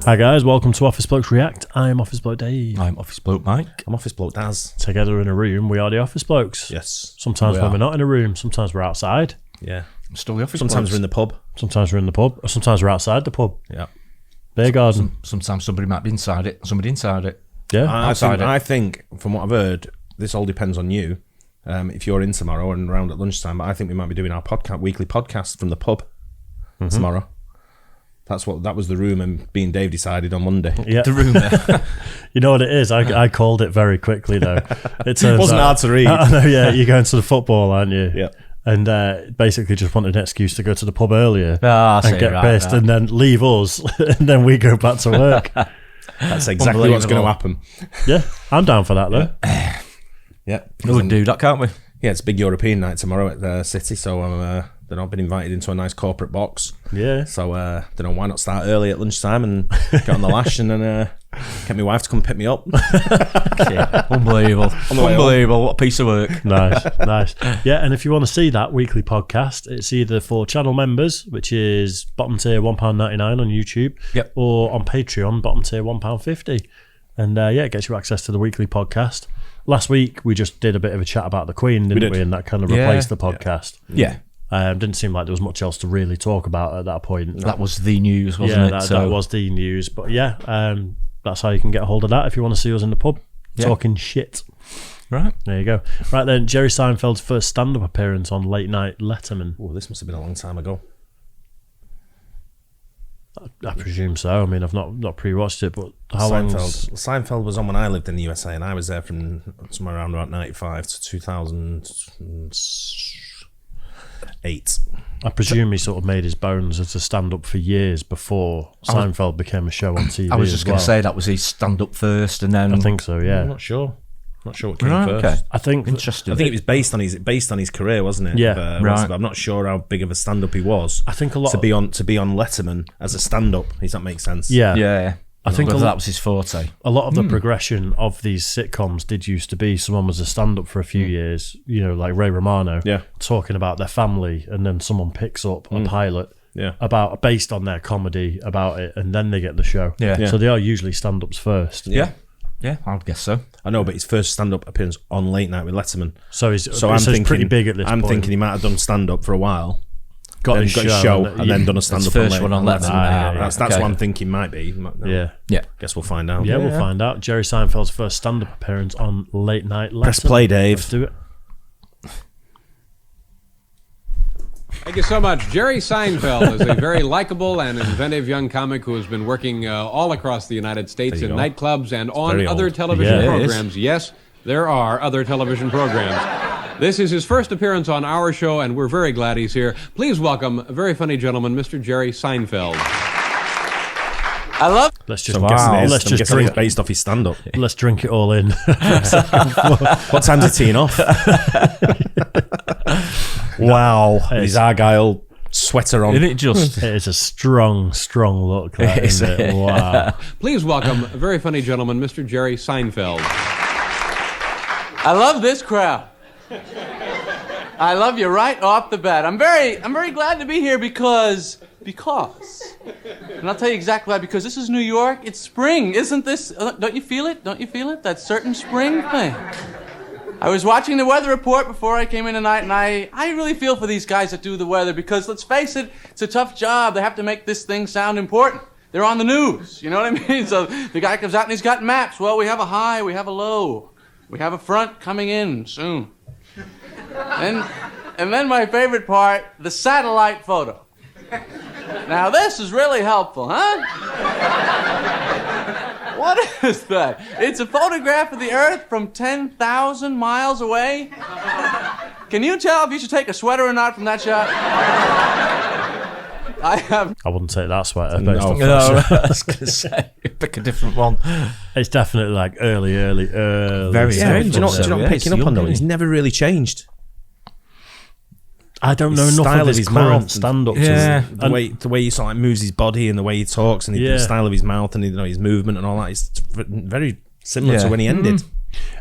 Hi guys, welcome to Office Blokes React. I'm Office Bloke Dave. I'm Office Bloke Mike. I'm Office Bloke Daz. Together in a room, we are the Office Blokes. Yes. Sometimes when we're not in a room, sometimes we're outside. Yeah. I'm still the Office Sometimes Blokes. we're in the pub. Sometimes we're in the pub, or sometimes we're outside the pub. Yeah. Beer garden. Sometimes somebody might be inside it, somebody inside it. Yeah. I think, from what I've heard, this all depends on you. If you're in tomorrow and around at lunchtime, but I think we might be doing our weekly podcast from the pub tomorrow. That was the rumour, and being Dave decided on Monday. Yeah. The rumour. You know what it is? I called it very quickly though. It wasn't hard to read. I know, yeah. You're going to the football, aren't you? Yeah. And basically just wanted an excuse to go to the pub earlier and get right, pissed and then leave us and then we go back to work. That's exactly what's going to happen. Yeah, I'm down for that though. Yeah. We would do that, can't we? Yeah, it's a big European night tomorrow at the City, so then I've been invited into a nice corporate box. Yeah. So don't know why not start early at lunchtime and get on the lash and then get my wife to come pick me up. Yeah. Unbelievable. Unbelievable. What a piece of work. Nice. Yeah, and if you want to see that weekly podcast, it's either for channel members, which is bottom tier £1.99 on YouTube, or on Patreon, bottom tier £1.50. And it gets you access to the weekly podcast. Last week, we just did a bit of a chat about the Queen, didn't we? And that kind of replaced the podcast. Yeah. Didn't seem like there was much else to really talk about at that point. That was the news, wasn't it? That was the news. But that's how you can get a hold of that if you want to see us in the pub talking shit. Right. There you go. Right then, Jerry Seinfeld's first stand-up appearance on Late Night Letterman. Oh, this must have been a long time ago. I presume so. I mean, I've not pre-watched it, but how long? Seinfeld was on when I lived in the USA, and I was there from somewhere around about 95 to 2008. I presume he sort of made his bones as a stand-up for years before Seinfeld became a show on TV. I was just going to say that was his stand-up first, and then I think so. Yeah, I'm not sure what came first. Okay. I think interesting. I think it was based on his career, wasn't it? Yeah, right. I'm not sure how big of a stand-up he was. I think a lot to be on Letterman as a stand-up. Does that make sense? Yeah. I think that was his forte. A lot of the progression of these sitcoms did used to be someone was a stand-up for a few years, like Ray Romano, talking about their family, and then someone picks up a pilot based on their comedy about it, and then they get the show. Yeah. So they are usually stand-ups first. Yeah, I'd guess so. I know, but his first stand-up appearance on Late Night with Letterman. So he's pretty big at this point. I'm thinking he might have done stand-up for a while. Got his show and then done a stand-up first one on Letterman. That's what I'm thinking might be. Yeah. Guess we'll find out. Yeah, we'll find out. Jerry Seinfeld's first stand-up appearance on Late Night Letterman. Press play, Dave. Let's do it. Thank you so much. Jerry Seinfeld is a very likable and inventive young comic who has been working all across the United States in nightclubs and on other television programs. Yes, there are other television programs. This is his first appearance on our show, and we're very glad he's here. Please welcome a very funny gentleman, Mr. Jerry Seinfeld. Let's just Let's just drink based off his stand-up. Let's drink it all in. What time's he teeing off? Wow. His Argyle sweater on. Isn't it just? It is a strong look. That, isn't it? Wow. Please welcome a very funny gentleman, Mr. Jerry Seinfeld. I love this crowd. I love you right off the bat. I'm very glad to be here because, and I'll tell you exactly why. Because this is New York. It's spring, isn't this? Don't you feel it? Don't you feel it? That certain spring thing. I was watching the weather report before I came in tonight, and I really feel for these guys that do the weather because, let's face it, it's a tough job. They have to make this thing sound important. They're on the news, you know what I mean? So the guy comes out and he's got maps. Well, we have a high, we have a low. We have a front coming in soon. And then my favorite part, the satellite photo. Now this is really helpful, huh? What is that? It's a photograph of the Earth from 10,000 miles away. Can you tell if you should take a sweater or not from that shot? I wouldn't take that sweater. No, I was going to say, pick a different one. It's definitely like early. Very Do you know what I'm picking up on though? He's never really changed. I don't know enough of his current stand-ups. Yeah. The way he sort of moves his body and the way he talks and the style of his mouth and his movement and all that is very similar to when he ended.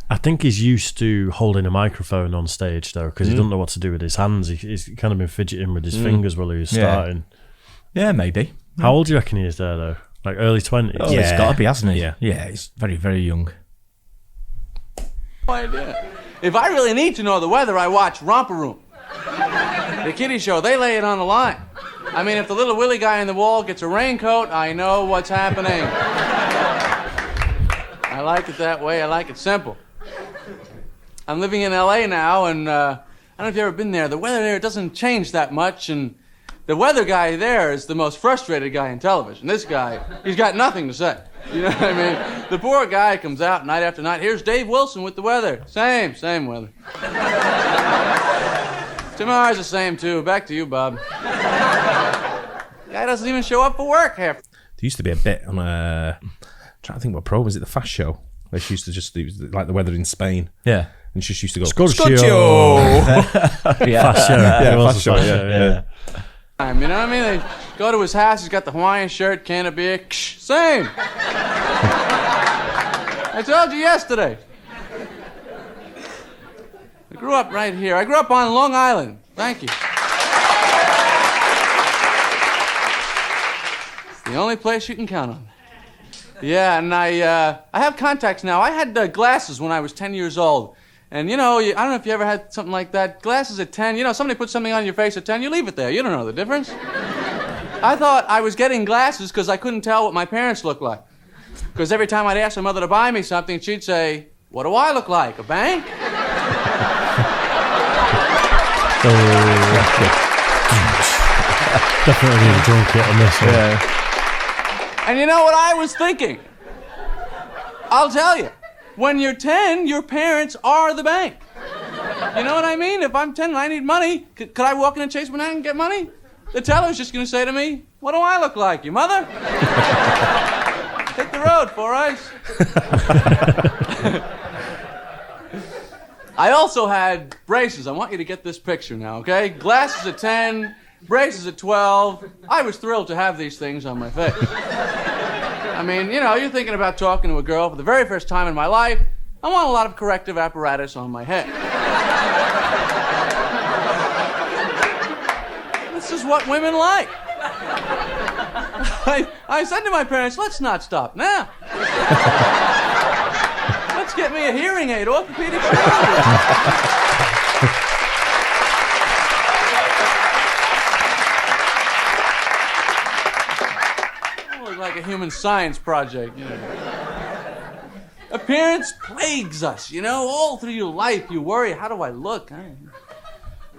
I think he's used to holding a microphone on stage though, because he doesn't know what to do with his hands. He's kind of been fidgeting with his fingers while he was starting. Yeah, maybe. How old do you reckon he is there though? Like early 20s. Oh, it's got to be, hasn't he? Yeah. He's very, very young. No idea. If I really need to know the weather, I watch Romper Room. The kiddie show, they lay it on the line. I mean, if the little Willie guy in the wall gets a raincoat, I know what's happening. I like it that way. I like it simple. I'm living in L.A. now, and I don't know if you've ever been there. The weather there doesn't change that much, and the weather guy there is the most frustrated guy in television. This guy, he's got nothing to say. You know what I mean? The poor guy comes out night after night. Here's Dave Wilson with the weather. Same weather. Tomorrow's the same, too. Back to you, Bob. Guy doesn't even show up for work half. There used to be a bit on I'm trying to think what pro was it, the Fast Show, where she used to just do like the weather in Spain. Yeah. And she just used to go, Scotcho! Yeah. Fast show. Fast Show, yeah. You know what I mean? They go to his house, he's got the Hawaiian shirt, can of beer. Same. I told you yesterday. I grew up right here. I grew up on Long Island. Thank you. It's the only place you can count on. Yeah, and I have contacts now. I had glasses when I was 10 years old. And, you know, I don't know if you ever had something like that. Glasses at 10, you know, somebody puts something on your face at 10, you leave it there. You don't know the difference. I thought I was getting glasses because I couldn't tell what my parents looked like. Because every time I'd ask my mother to buy me something, she'd say, "What do I look like, a bank?" Definitely need a drum kit on this one. Yeah. And you know what I was thinking? I'll tell you. When you're 10, your parents are the bank. You know what I mean? If I'm 10 and I need money, could I walk in and Chase Manhattan and get money? The teller's just going to say to me, "What do I look like, your mother?" Hit the road, Four Eyes. I also had braces. I want you to get this picture now, okay? Glasses at 10, braces at 12. I was thrilled to have these things on my face. I mean, you know, you're thinking about talking to a girl for the very first time in my life. I want a lot of corrective apparatus on my head. This is what women like. I said to my parents, let's not stop now. Let's get me a hearing aid, orthopedic surgery. Like a human science project, you know. Appearance plagues us, you know. All through your life, you worry, how do I look?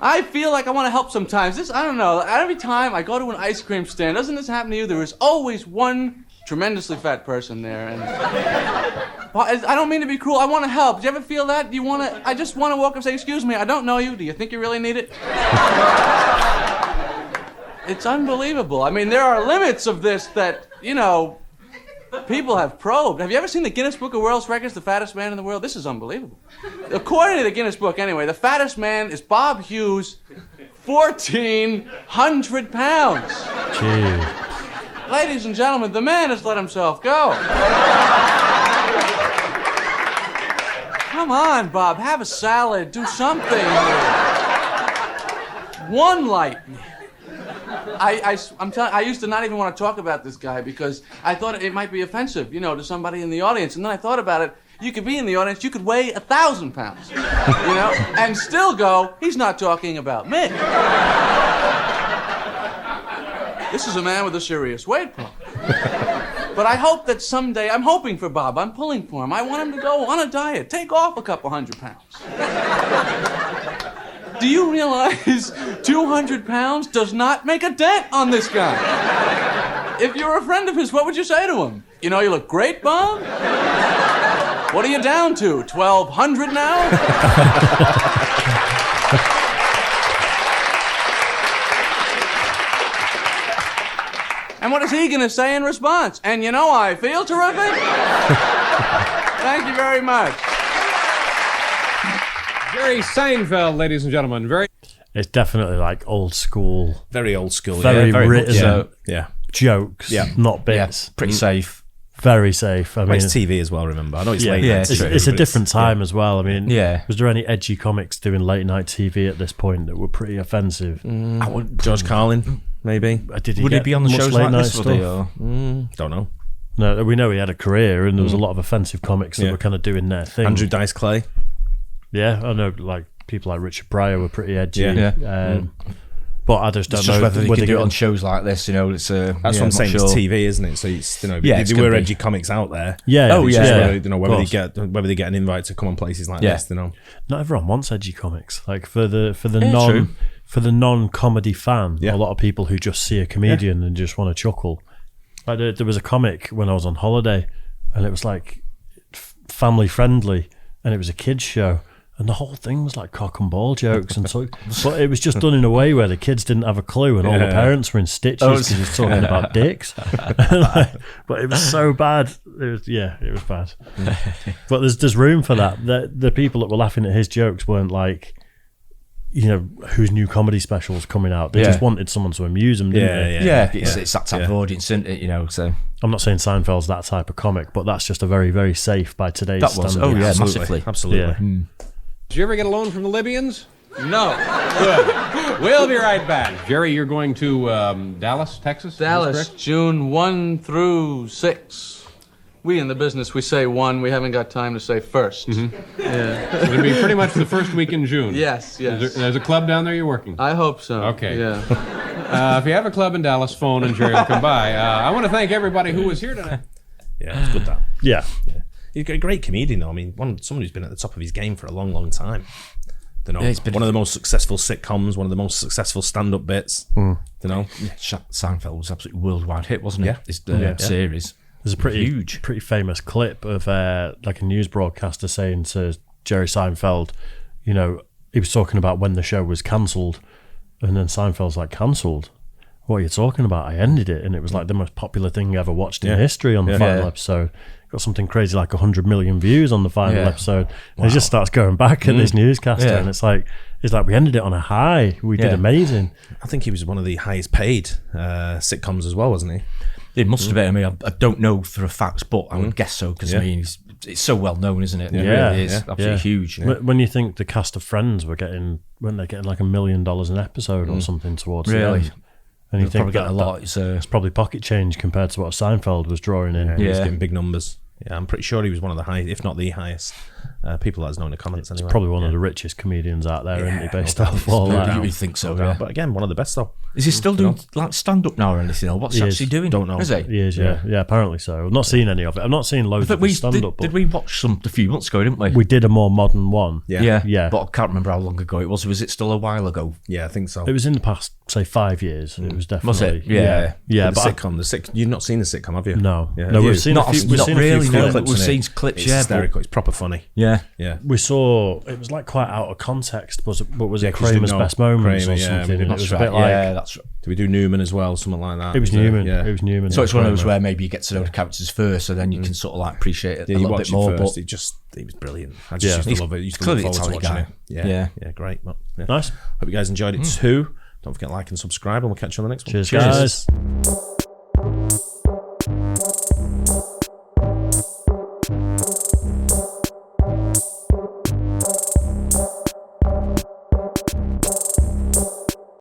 I feel like I want to help sometimes. I don't know. Every time I go to an ice cream stand, doesn't this happen to you? There is always one tremendously fat person there, and I don't mean to be cruel. I want to help. Do you ever feel that? I just want to walk up and say, "Excuse me, I don't know you. Do you think you really need it?" It's unbelievable. I mean, there are limits of this that, you know, people have probed. Have you ever seen the Guinness Book of World Records, the fattest man in the world? This is unbelievable. According to the Guinness Book, anyway, the fattest man is Bob Hughes, 1,400 pounds. Jeez. Ladies and gentlemen, the man has let himself go. Come on, Bob, have a salad, do something. One light. I'm telling. I used to not even want to talk about this guy because I thought it might be offensive, you know, to somebody in the audience. And then I thought about it. You could be in the audience. You could weigh 1,000 pounds, you know, and still go, "He's not talking about me." This is a man with a serious weight problem. But I hope that someday, I'm hoping for Bob. I'm pulling for him. I want him to go on a diet, take off a couple hundred pounds. Do you realize 200 pounds does not make a dent on this guy? If you're a friend of his, what would you say to him? "You know, you look great, Bob. What are you down to, 1,200 now?" And what is he going to say in response? "And you know, I feel terrific." Thank you very much. Jerry Seinfeld, ladies and gentlemen. It's definitely like old school. Very old school. Very written Yeah. jokes, not bits. Yeah, pretty safe. Very safe. I mean, it's TV as well, remember. I know it's late yeah, night. it's a different time as well. I mean, Yeah. was there any edgy comics doing late night TV at this point that were pretty offensive? George Carlin, maybe. Did Would he be on the much shows late like night this? stuff? Would he, or? Don't know. No, we know he had a career, and there was a lot of offensive comics that were kind of doing their thing. Andrew Dice Clay. Yeah, I know. Like people like Richard Pryor were pretty edgy. Yeah. But I just don't know whether they can do it on shows like this. It's that's what I'm saying. It's TV, isn't it? So it's there were edgy comics out there. Yeah. Whether they get an invite to come on places like this. Not everyone wants edgy comics. Like for the non-comedy fan, a lot of people who just see a comedian and just want to chuckle. Like there was a comic when I was on holiday, and it was like family friendly, and it was a kids show. And the whole thing was like cock and ball jokes, and so, but it was just done in a way where the kids didn't have a clue, and all the parents were in stitches because he was talking about dicks. But it was so bad. It was bad. But there's room for that. The people that were laughing at his jokes weren't like, whose new comedy specials coming out. They just wanted someone to amuse them, didn't they? It's that type of audience, isn't it? So I'm not saying Seinfeld's that type of comic, but that's just a very, very safe by today's standards. Oh yeah, massively, absolutely. Yeah. Did you ever get a loan from the Libyans? No. Good. We'll be right back. Jerry, you're going to Dallas, Texas? Dallas, June 1 through 6. We in the business, we say 1. We haven't got time to say 1st. Mm-hmm. Yeah. It'll be pretty much the first week in June. Yes. There's a club down there you're working? I hope so. Okay. Yeah. If you have a club in Dallas, phone and Jerry will come by. I want to thank everybody who was here tonight. Yeah, it's good that. Yeah. He's a great comedian, though. I mean, someone who's been at the top of his game for a long, long time. One of the most successful sitcoms, one of the most successlike stand-up bits. Seinfeld was absolutely worldwide hit, wasn't it? Yeah. This series. There's a pretty famous clip of like a news broadcaster saying to Jerry Seinfeld, he was talking about when the show was cancelled, and then Seinfeld's like, cancelled? What are you talking about? I ended it, and it was like the most popular thing you ever watched in history on the final episode. Got something crazy like 100 million views on the final episode. And he just starts going back at this newscaster, and it's like we ended it on a high. We did amazing. I think he was one of the highest paid sitcoms as well, wasn't he? It must have been. I mean, I don't know for a fact, but I would guess so, because I mean, it's so well known, isn't it? It really is absolutely huge. When you think the cast of Friends weren't they getting like $1 million an episode or something towards the end? And you think a lot. It's probably pocket change compared to what Seinfeld was drawing in. He was getting big numbers. Yeah, I'm pretty sure he was one of the highest, if not the highest, people that's known in the comments. He's anyway. probably one of the richest comedians out there, isn't he? Based off all that. You think so? But again, one of the best though. Is he still doing like stand up now or anything? Or what's he actually doing? Don't know. Is he? He is. Yeah. Apparently so. I've not seen any of it. I've not seen loads of stand up. Did we watch some a few months ago? Didn't we? We did a more modern one. Yeah. But I can't remember how long ago it was. Was it still a while ago? Yeah, I think so. It was in the past, say 5 years. It was definitely. Was it? Yeah. But the sitcom. You've not seen the sitcom, have you? No. Yeah. No, we've seen not a few. We've seen a few clips. We've seen clips. It's hysterical. It's proper funny. Yeah. We saw it was like quite out of context. Was it Kramer's best moments or something? And it was a bit like that's right. Did we do Newman as well? Something like that. It was Newman. It was Newman. So it's one of those where maybe you get to know the characters first, so then you can sort of like appreciate it a little bit more. But he was brilliant. I just used to love it. Used to look forward to watching it. Yeah, great. Well, nice. Hope you guys enjoyed it too. Don't forget to like and subscribe, and we'll catch you on the next one. Cheers. Guys.